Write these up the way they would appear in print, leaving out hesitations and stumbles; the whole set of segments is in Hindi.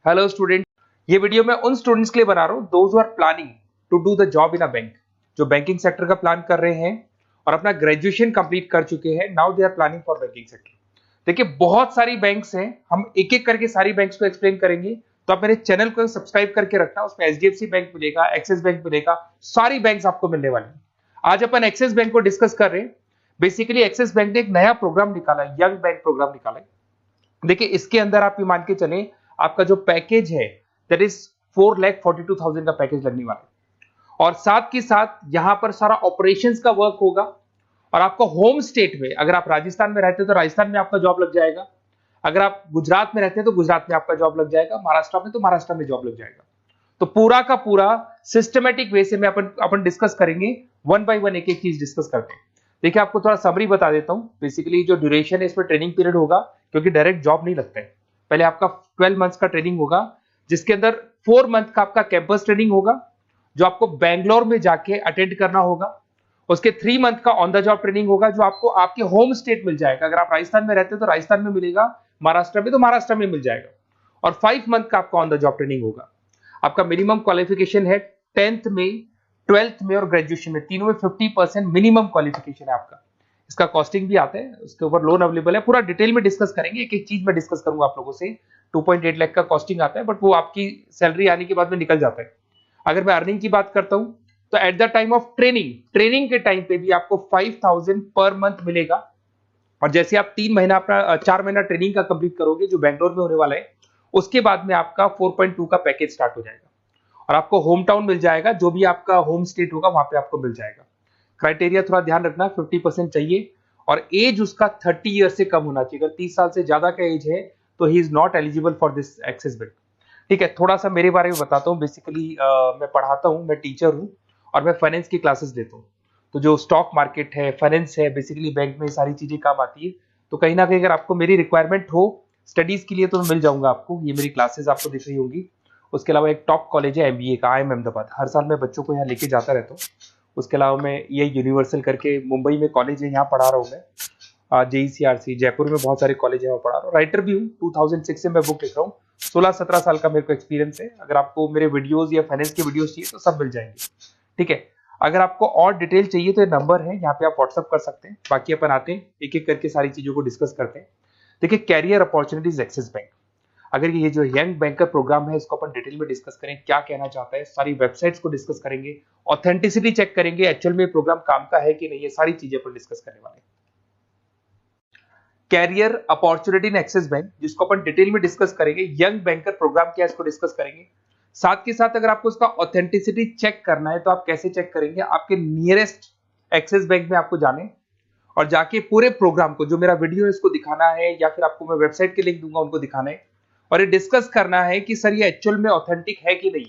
हेलो स्टूडेंट, ये वीडियो मैं उन स्टूडेंट्स के लिए बना रहा हूँ those are planning to do the job in a bank, जो बैंकिंग सेक्टर का प्लान कर रहे हैं और अपना ग्रेजुएशन कंप्लीट कर चुके हैं। Now they are planning for banking sector. देखिए, बहुत सारी बैंक्स हैं, हम एक एक करके सारी बैंक्स को एक्सप्लेन करेंगे। तो आप मेरे चैनल को सब्सक्राइब करके रखना, उसमें एचडीएफसी बैंक मिलेगा, एक्सिस बैंक मिलेगा, सारी बैंक्स आपको मिलने वाली है। आज अपन एक्सिस बैंक को डिस्कस कर रहे हैं। बेसिकली एक्सिस बैंक ने एक नया प्रोग्राम निकाला है, यंग बैंक प्रोग्राम निकाला है। देखिए, इसके अंदर आप ये मान के चले, आपका जो पैकेज है दैट इज 4,42,000 का पैकेज लगने वाला है। और साथ के साथ यहां पर सारा ऑपरेशंस का वर्क होगा। और आपका होम स्टेट में, अगर आप राजस्थान में रहते हैं तो राजस्थान में आपका जॉब लग जाएगा, अगर आप गुजरात में रहते हैं तो गुजरात में आपका जॉब लग जाएगा, महाराष्ट्र में तो महाराष्ट्र में जॉब लग जाएगा। तो पूरा का पूरा सिस्टमेटिक वे से में अपन डिस्कस करेंगे, वन बाय वन एक एक चीज डिस्कस करते हैं। देखिए, आपको थोड़ा समरी बता देता हूं। बेसिकली जो ड्यूरेशन है, इसमें ट्रेनिंग पीरियड होगा, क्योंकि डायरेक्ट जॉब नहीं लगता है। पहले आपका 12 मंथ्स का ट्रेनिंग होगा, जिसके अंदर 4 मंथ का आपका कैंपस ट्रेनिंग होगा, जो आपको बैंगलोर में जाके अटेंड करना होगा। उसके 3 मंथ का ऑन द जॉब ट्रेनिंग होगा, जो आपको आपके होम स्टेट मिल जाएगा। अगर आप राजस्थान में रहते हो तो राजस्थान में मिलेगा, महाराष्ट्र में तो महाराष्ट्र में मिल जाएगा। और 5 मंथ का आपका ऑन द जॉब ट्रेनिंग होगा। आपका मिनिमम क्वालिफिकेशन है 10th में, 12th में और ग्रेजुएशन में, तीनों में 50% मिनिमम क्वालिफिकेशन है आपका। इसका कॉस्टिंग भी आता है, उसके ऊपर लोन अवेलेबल है। पूरा डिटेल में डिस्कस करेंगे, एक एक चीज में डिस्कस करूंगा आप लोगों से। 2.8 लाख का कॉस्टिंग आता है, बट वो आपकी सैलरी आने के बाद में निकल जाता है। अगर मैं अर्निंग की बात करता हूं तो at the time of training के टाइम पे भी आपको 5,000 पर मंथ मिलेगा। और जैसे आप 4 महीना ट्रेनिंग का कंप्लीट करोगे, जो बैंगलोर में होने वाला है, उसके बाद में आपका 4.2 का पैकेज स्टार्ट हो जाएगा। और आपको होम टाउन मिल जाएगा, जो भी आपका होम स्टेट होगा वहां पे आपको मिल जाएगा। क्राइटेरिया थोड़ा ध्यान रखना, 50% चाहिए और एज उसका 30 ईयर से कम होना चाहिए। अगर 30 साल से ज्यादा का एज है तो he is not eligible for this Axis bank. ठीक है, थोड़ा सा मेरे बारे में बताता हूँ। बेसिकली मैं पढ़ाता हूँ, मैं टीचर हूँ और मैं फाइनेंस की क्लासेस देता हूँ। तो जो स्टॉक मार्केट है, फाइनेंस है, बेसिकली बैंक में सारी चीजें काम आती है। तो कहीं ना कहीं अगर आपको मेरी रिक्वायरमेंट हो स्टडीज के लिए तो मैं मिल जाऊंगा आपको। ये मेरी क्लासेस आपको दिख रही होंगी। उसके अलावा एक टॉप कॉलेज है एमबीए का, IIM अहमदाबाद। हर साल मैं बच्चों को यहाँ लेके जाता रहता हूँ। उसके अलावा मैं ये यूनिवर्सल करके मुंबई में कॉलेज है, यहाँ पढ़ा रहा हूँ मैं। JECRC जयपुर में बहुत सारे कॉलेज है, वहाँ पढ़ा रहा हूँ। राइटर भी हूँ, 2006 से मैं बुक लिख रहा हूँ। 16-17 साल का मेरे को एक्सपीरियंस है। अगर आपको मेरे वीडियोस या फाइनेंस के वीडियोस चाहिए तो सब मिल जाएंगे। ठीक है, अगर आपको और डिटेल चाहिए तो ये नंबर है, यहाँ पे आप व्हाट्सअप कर सकते हैं। बाकी अपन आते हैं एक एक करके सारी चीजों को डिस्कस करते हैं। देखिए, कैरियर अपॉर्चुनिटीज एक्सिस बैंक। अगर ये जो यंग बैंकर प्रोग्राम है, इसको अपन डिटेल में डिस्कस करें, क्या कहना चाहता है, सारी वेबसाइट्स को डिस्कस करेंगे, ऑथेंटिसिटी चेक करेंगे, एक्चुअल में प्रोग्राम काम का है कि नहीं, ये सारी चीजें अपन डिस्कस करने वाले हैं। Career opportunity in Axis bank, जिसको अपन डिटेल में डिस्कस करेंगे। यंग बैंकर प्रोग्राम क्या है, इसको डिस्कस करेंगे। साथ के साथ अगर आपको इसका ऑथेंटिसिटी चेक करना है तो आप कैसे चेक करेंगे, आपके नियरेस्ट एक्सिस बैंक में आपको जाने और जाके पूरे प्रोग्राम को, जो मेरा वीडियो है इसको दिखाना है, या फिर आपको मैं वेबसाइट के लिंक दूंगा उनको दिखाना है। और ये डिस्कस करना है कि सर ये एक्चुअल में ऑथेंटिक है कि नहीं।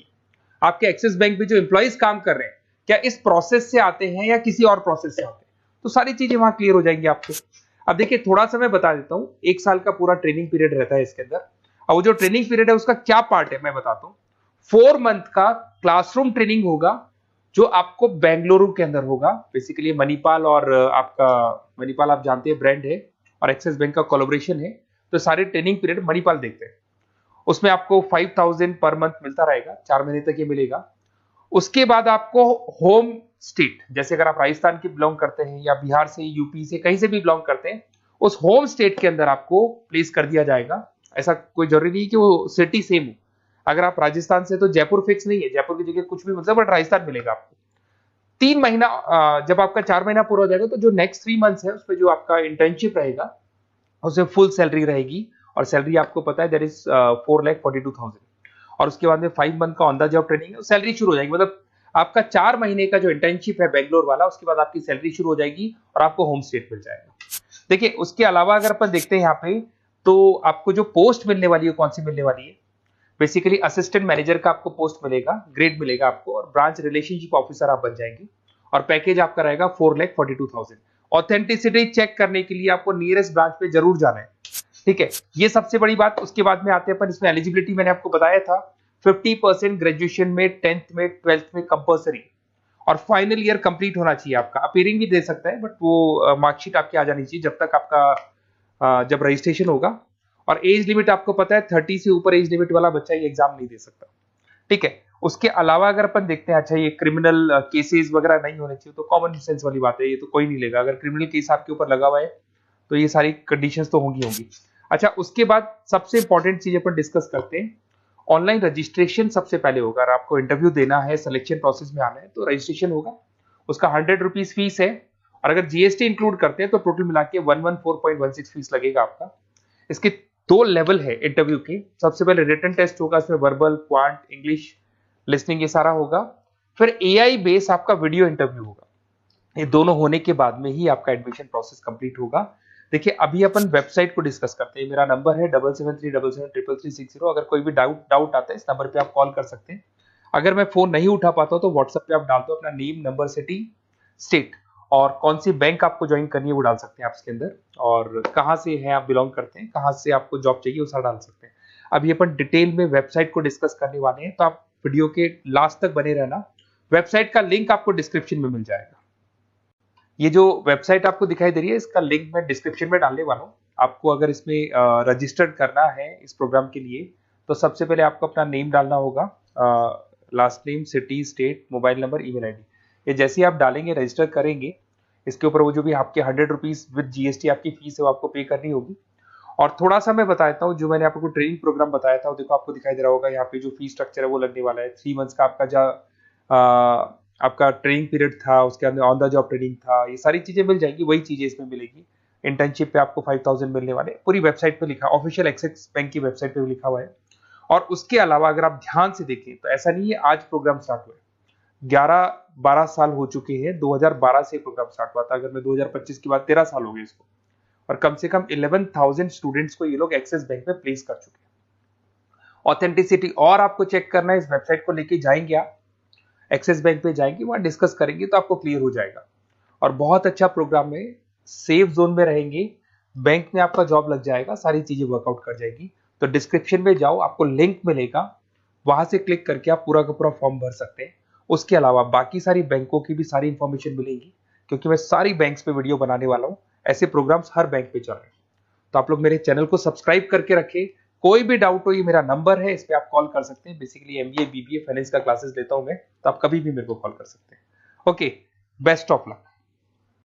आपके एक्सिस बैंक में जो एम्प्लॉइज काम कर रहे हैं, क्या इस प्रोसेस से आते हैं या किसी और प्रोसेस से आते हैं, तो सारी चीजें वहां क्लियर हो जाएंगी आपको। अब देखिए, थोड़ा सा मैं बता देता हूँ। 1 साल का पूरा ट्रेनिंग पीरियड रहता है इसके अंदर। अब वो जो ट्रेनिंग पीरियड है उसका क्या पार्ट है मैं बताता हूँ। 4 मंथ का क्लासरूम ट्रेनिंग होगा, जो आपको बेंगलुरु के अंदर होगा। बेसिकली मणिपाल और आपका मणिपाल आप जानते हैं ब्रांड है, और एक्सिस बैंक का कोलैबोरेशन है। तो सारे ट्रेनिंग पीरियड मणिपाल देखते हैं। उसमें आपको 5,000 पर मंथ मिलता रहेगा, 4 महीने तक ये मिलेगा। उसके बाद आपको होम स्टेट, जैसे अगर आप राजस्थान के बिलोंग करते हैं या बिहार से, यूपी से, कहीं से भी बिलोंग करते हैं, उस होम स्टेट के अंदर आपको प्लेस कर दिया जाएगा। ऐसा कोई जरूरी नहीं कि वो सिटी सेम हो। अगर आप राजस्थान से तो जयपुर फिक्स नहीं है, जयपुर की जगह कुछ भी मिलता है, बट राजस्थान मिलेगा आपको। 3 महीना, जब आपका 4 महीना पूरा हो जाएगा तो जो नेक्स्ट 3 मंथ्स है उसमें जो आपका इंटर्नशिप रहेगा उसमें फुल सैलरी रहेगी। और सैलरी आपको पता है दैट इज 4,42,000। और उसके बाद में 5 मंथ का ऑन द जॉब ट्रेनिंग है, सैलरी शुरू हो जाएगी। मतलब आपका 4 महीने का जो इंटर्नशिप है बेंगलोर वाला, उसके बाद आपकी सैलरी शुरू हो जाएगी और आपको होम स्टेट मिल जाएगा। देखिए, उसके अलावा अगर अपन देखते हैं यहाँ पे, तो आपको जो पोस्ट मिलने वाली है कौन सी मिलने वाली है। बेसिकली असिस्टेंट मैनेजर का आपको पोस्ट मिलेगा, ग्रेड मिलेगा आपको, और ब्रांच रिलेशनशिप ऑफिसर आप बन जाएंगे। और पैकेज आपका रहेगा 4,42,000। ऑथेंटिसिटी चेक करने के लिए आपको नियरेस्ट ब्रांच पे जरूर जाना है। ठीक है, ये सबसे बड़ी बात। उसके बाद में आते हैं अपन, इसमें एलिजिबिलिटी मैंने आपको बताया था, 50% ग्रेजुएशन में, 10th में, 12th में कंपल्सरी, और फाइनल ईयर कंप्लीट होना चाहिए आपका। अपीयरिंग भी दे सकता है, बट वो मार्कशीट आपकी आ जानी चाहिए जब तक आपका जब रजिस्ट्रेशन होगा। और एज लिमिट आपको पता है 30 से ऊपर एज लिमिट वाला बच्चा ये एग्जाम नहीं दे सकता, ठीक है। उसके अलावा अगर अपन देखते हैं, अच्छा ये क्रिमिनल केसेस वगैरह नहीं होने चाहिए, तो कॉमन सेंस वाली बात है, ये तो कोई नहीं लेगा। अगर क्रिमिनल केस आपके ऊपर लगा हुआ है तो ये सारी कंडीशंस तो होंगी। अच्छा, उसके बाद सबसे इंपॉर्टेंट चीज अपन डिस्कस करते हैं, ऑनलाइन रजिस्ट्रेशन सबसे पहले होगा। अगर आपको इंटरव्यू देना है, सिलेक्शन प्रोसेस में आना है, तो रजिस्ट्रेशन होगा, उसका 100 रुपीज फीस है, और अगर जीएसटी इंक्लूड करते हैं तो टोटल मिला के 114.16 फीस लगेगा आपका। इसके 2 लेवल है इंटरव्यू के, सबसे पहले रिटन टेस्ट होगा, इसमें वर्बल, क्वांट, इंग्लिश, लिसनिंग ये सारा होगा, फिर एआई बेस आपका वीडियो इंटरव्यू होगा। ये दोनों होने के बाद में ही आपका एडमिशन प्रोसेस कंप्लीट होगा। देखिए अभी अपन वेबसाइट को डिस्कस करते हैं। मेरा नंबर है 7737733360। अगर कोई भी डाउट आता है इस नंबर पे आप कॉल कर सकते हैं। अगर मैं फोन नहीं उठा पाता हूं तो व्हाट्सएप पे आप डाल दो अपना नेम, नंबर, सिटी, स्टेट और कौन सी बैंक आपको ज्वाइन करनी है वो डाल सकते हैं आप इसके अंदर, और कहाँ से है आप बिलोंग करते हैं, कहाँ से आपको जॉब चाहिए वो सारा डाल सकते हैं। अभी अपन डिटेल में वेबसाइट को डिस्कस करने वाले हैं, तो आप वीडियो के लास्ट तक बने रहना। वेबसाइट का लिंक आपको डिस्क्रिप्शन में मिल जाएगा। ये जो वेबसाइट आपको दिखाई दे रही है, इसका लिंक मैं डिस्क्रिप्शन में डालने वाला हूँ। आपको अगर इसमें रजिस्टर्ड करना है इस प्रोग्राम के लिए, तो सबसे पहले आपको अपना नेम डालना होगा, last name, city, state, mobile number, email ID. ये जैसे ही आप डालेंगे, रजिस्टर करेंगे, इसके ऊपर वो जो भी आपके 100 रुपीज विद जीएसटी आपकी फीस है वो आपको पे करनी होगी। और थोड़ा सा मैं बता देता हूँ, जो मैंने आपको ट्रेनिंग प्रोग्राम बताया था, वो देखो आपको दिखाई दे रहा होगा यहाँ पे जो फीस स्ट्रक्चर है वो लगने वाला है। 3 मंथ्स का आपका ट्रेनिंग पीरियड था, उसके अंदर ऑन द जॉब ट्रेनिंग था, ये सारी चीजें मिल जाएंगी, वही चीजें इसमें मिलेगी। इंटर्नशिप पे आपको 5000 मिलने वाले, पूरी वेबसाइट पे लिखा, ऑफिशियल एक्सिस बैंक की वेबसाइट पे भी लिखा हुआ है। और उसके अलावा अगर आप ध्यान से देखें तो ऐसा नहीं है आज प्रोग्राम स्टार्ट हुआ है, 11-12 साल हो चुके हैं। 2012 से प्रोग्राम स्टार्ट हुआ था, अगर मैं 2025 की बात, 13 साल हो गए इसको, और कम से कम 11,000 स्टूडेंट्स को ये लोग एक्सिस बैंक में प्लेस कर चुके हैं। ऑथेंटिसिटी और आपको चेक करना है, इस वेबसाइट को लेके जाएंगे आप, एक्सिस बैंक पे जाएंगे, वहां डिस्कस करेंगे तो आपको क्लियर हो जाएगा। और बहुत अच्छा प्रोग्राम है, सेफ जोन में रहेंगे, बैंक में आपका जॉब लग जाएगा, सारी चीजें वर्कआउट कर जाएगी। तो डिस्क्रिप्शन में जाओ, आपको लिंक मिलेगा, वहां से क्लिक करके आप पूरा का पूरा फॉर्म भर सकते हैं। उसके अलावा बाकी सारी बैंकों की भी सारी इंफॉर्मेशन मिलेगी, क्योंकि मैं सारी बैंक्स पे वीडियो बनाने वाला हूं, ऐसे प्रोग्राम्स हर बैंक पे चल रहे हैं। तो आप लोग मेरे चैनल को सब्सक्राइब करके रखें। कोई भी डाउट हो, ये मेरा नंबर है, इस पे आप कॉल कर सकते हैं। बेसिकली एमबीए, बीबीए, फाइनेंस का क्लासेस लेता हूं मैं, तो आप कभी भी मेरे को कॉल कर सकते हैं। Okay, best of luck.